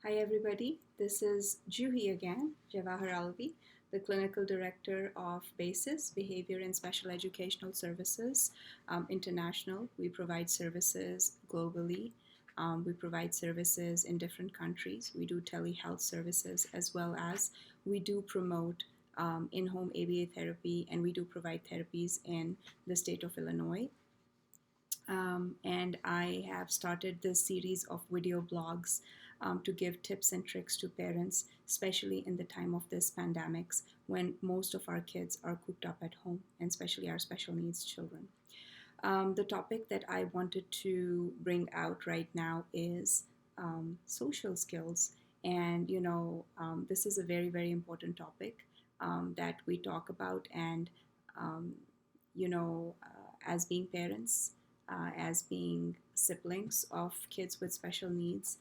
Hi, everybody. This is Juhi again, Jawahar Alvi, the Clinical Director of BASIS, Behavior and Special Educational Services International. We provide services globally. We provide services in different countries. We do telehealth services as well as we do promote in home ABA therapy, and we do provide therapies in the state of Illinois. And I have started this series of video blogs to give tips and tricks to parents, especially in the time of this pandemics when most of our kids are cooped up at home, and especially our special needs children. The topic that I wanted to bring out right now is social skills. And, this is a very, very important topic that we talk about. And, um, as being parents, as being siblings of kids with special needs,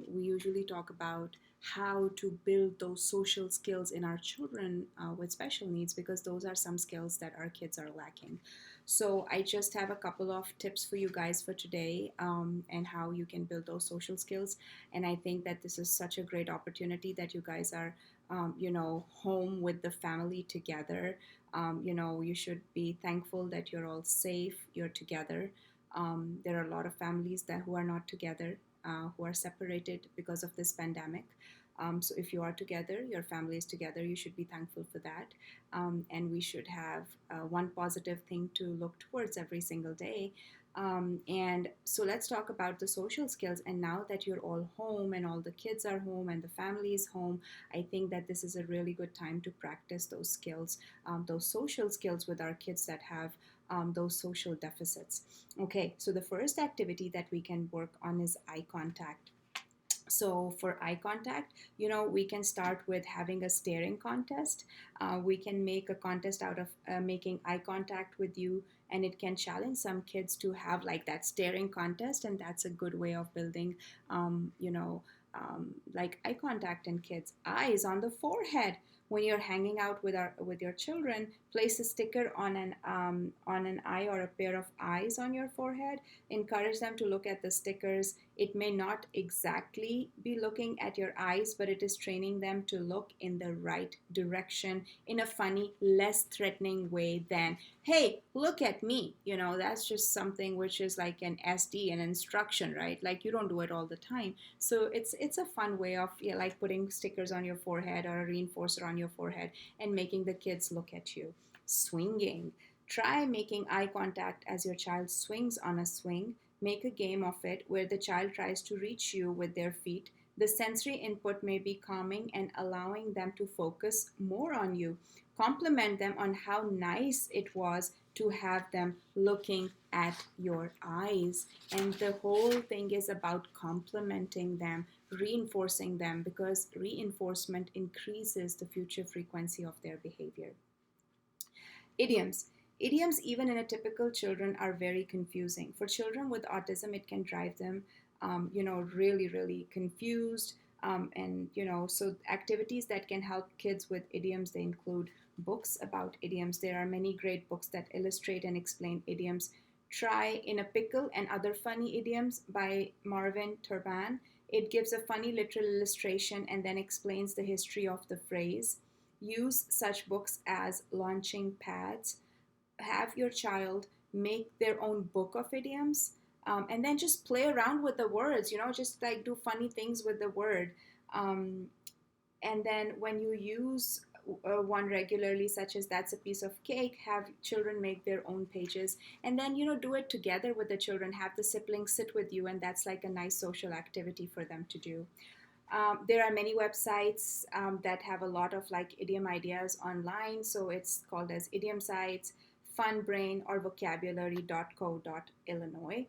we usually talk about how to build those social skills in our children with special needs, because those are some skills that our kids are lacking. So I just have a couple of tips for you guys for today, and how you can build those social skills. And I think that this is such a great opportunity that you guys are, home with the family together. You should be thankful that you're all safe, you're together. There are a lot of families that who are not together, who are separated because of this pandemic. So if you are together, your family is together, you should be thankful for that. And we should have one positive thing to look towards every single day. And so let's talk about the social skills. And now that you're all home and all the kids are home and the family is home, I think that this is a really good time to practice those skills, those social skills with our kids that have those social deficits. Okay, so the first activity that we can work on is eye contact. So for eye contact, we can start with having a staring contest. We can make a contest out of making eye contact with you, and it can challenge some kids to have like that staring contest, and that's a good way of building like eye contact in kids. Eyes on the forehead. When you're hanging out with your children, place a sticker on an eye or a pair of eyes on your forehead. Encourage them to look at the stickers. It may not exactly be looking at your eyes, but it is training them to look in the right direction in a funny, less threatening way than, hey, look at me. That's just something which is like an SD, an instruction, right? Like you don't do it all the time. So it's a fun way of, yeah, like putting stickers on your forehead or a reinforcer on your forehead and making the kids look at you. Swinging. Try making eye contact as your child swings on a swing. Make a game of it where the child tries to reach you with their feet. The sensory input may be calming and allowing them to focus more on you. Compliment them on how nice it was to have them looking at your eyes. And the whole thing is about complimenting them, reinforcing them, because reinforcement increases the future frequency of their behavior. Idioms. Idioms, even in a typical children, are very confusing. For children with autism, it can drive them, really, really confused. So activities that can help kids with idioms, they include books about idioms. There are many great books that illustrate and explain idioms. Try In a Pickle and Other Funny Idioms by Marvin Turban. It gives a funny literal illustration and then explains the history of the phrase. Use such books as launching pads. Have your child make their own book of idioms, and then just play around with the words, just like do funny things with the word. And then when you use one regularly, such as that's a piece of cake, have children make their own pages, and then do it together with the children. Have the siblings sit with you, and that's like a nice social activity for them to do. There are many websites that have a lot of like idiom ideas online. So it's called as idiom sites, funbrain, or vocabulary.co.illinois.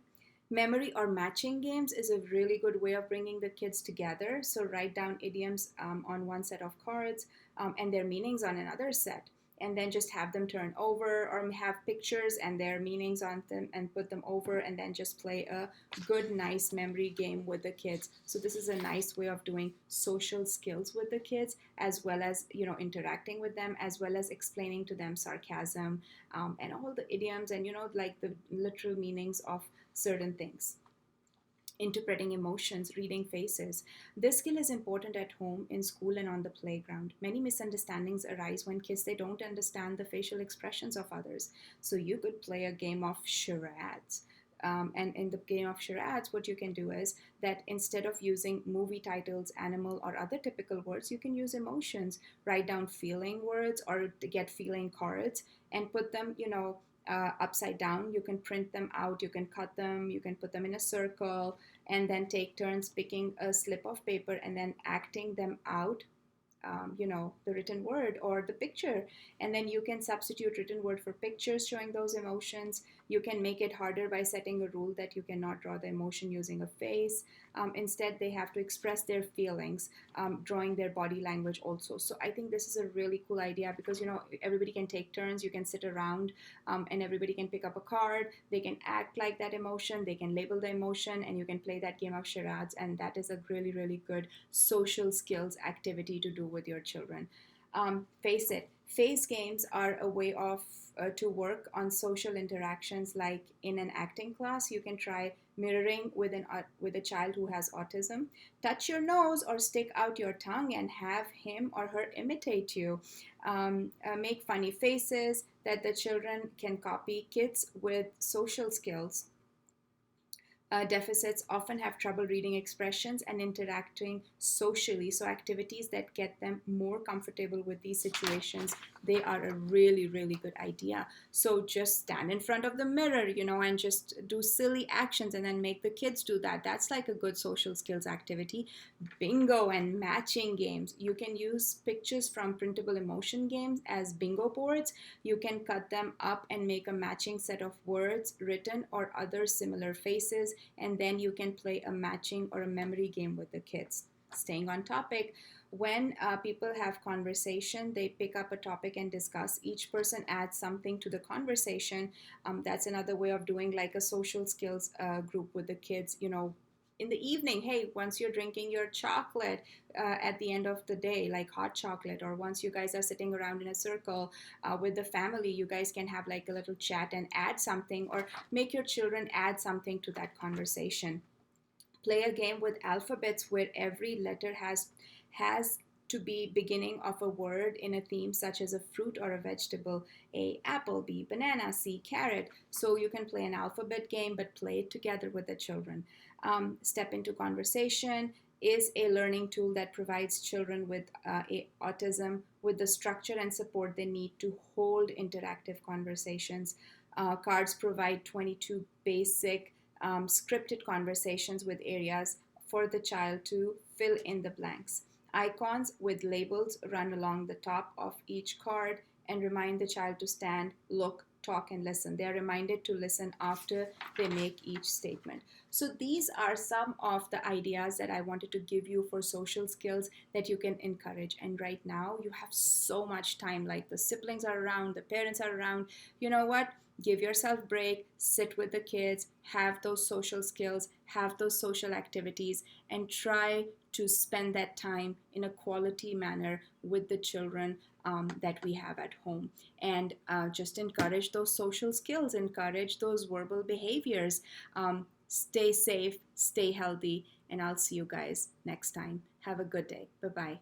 Memory or matching games is a really good way of bringing the kids together. So write down idioms on one set of cards, and their meanings on another set, and then just have them turn over, or have pictures and their meanings on them and put them over, and then just play a good, nice memory game with the kids. So this is a nice way of doing social skills with the kids, as well as interacting with them, as well as explaining to them sarcasm, and all the idioms, and like the literal meanings of certain things. interpreting emotions, reading faces. This skill is important at home, in school, and on the playground. Many misunderstandings arise when kids they don't understand the facial expressions of others. So you could play a game of charades. And in the game of charades, what you can do is that instead of using movie titles, animal, or other typical words, you can use emotions. Write down feeling words or get feeling cards and put them, upside down. You can print them out, you can cut them, you can put them in a circle, and then take turns picking a slip of paper and then acting them out, the written word or the picture. And then you can substitute written word for pictures showing those emotions. You can make it harder by setting a rule that you cannot draw the emotion using a face. Instead, they have to express their feelings, drawing their body language also. So I think this is a really cool idea because, everybody can take turns. You can sit around, and everybody can pick up a card. They can act like that emotion. They can label the emotion, and you can play that game of charades. And that is a really, really good social skills activity to do with your children. Face it, face games are a way of to work on social interactions. Like in an acting class, you can try mirroring with a child who has autism. Touch your nose or stick out your tongue and have him or her imitate you. Make funny faces that the children can copy. Kids with social skills deficits often have trouble reading expressions and interacting socially. So, activities that get them more comfortable with these situations, they are a really, really good idea. So, just stand in front of the mirror, and just do silly actions and then make the kids do that. That's like a good social skills activity. Bingo and matching games. You can use pictures from printable emotion games as bingo boards. You can cut them up and make a matching set of words, written or other similar faces, and then you can play a matching or a memory game with the kids. Staying on topic, when people have conversation, they pick up a topic and discuss. Each person adds something to the conversation. That's another way of doing like a social skills group with the kids. In the evening, hey, once you're drinking your chocolate at the end of the day, like hot chocolate, or once you guys are sitting around in a circle with the family, you guys can have like a little chat and add something, or make your children add something to that conversation. Play a game with alphabets where every letter has to be beginning of a word in a theme such as a fruit or a vegetable. A apple, B banana, C carrot. So you can play an alphabet game but play it together with the children. Step into conversation is a learning tool that provides children with autism with the structure and support they need to hold interactive conversations. Cards provide 22 basic scripted conversations with areas for the child to fill in the blanks. Icons with labels run along the top of each card and remind the child to stand, look, talk, and listen. They are reminded to listen after they make each statement. So, these are some of the ideas that I wanted to give you for social skills that you can encourage. And right now, you have so much time, like the siblings are around, the parents are around. You know what? Give yourself a break, sit with the kids, have those social skills, have those social activities, and try to spend that time in a quality manner with the children that we have at home. And just encourage those social skills, encourage those verbal behaviors. Stay safe, stay healthy, and I'll see you guys next time. Have a good day. Bye bye.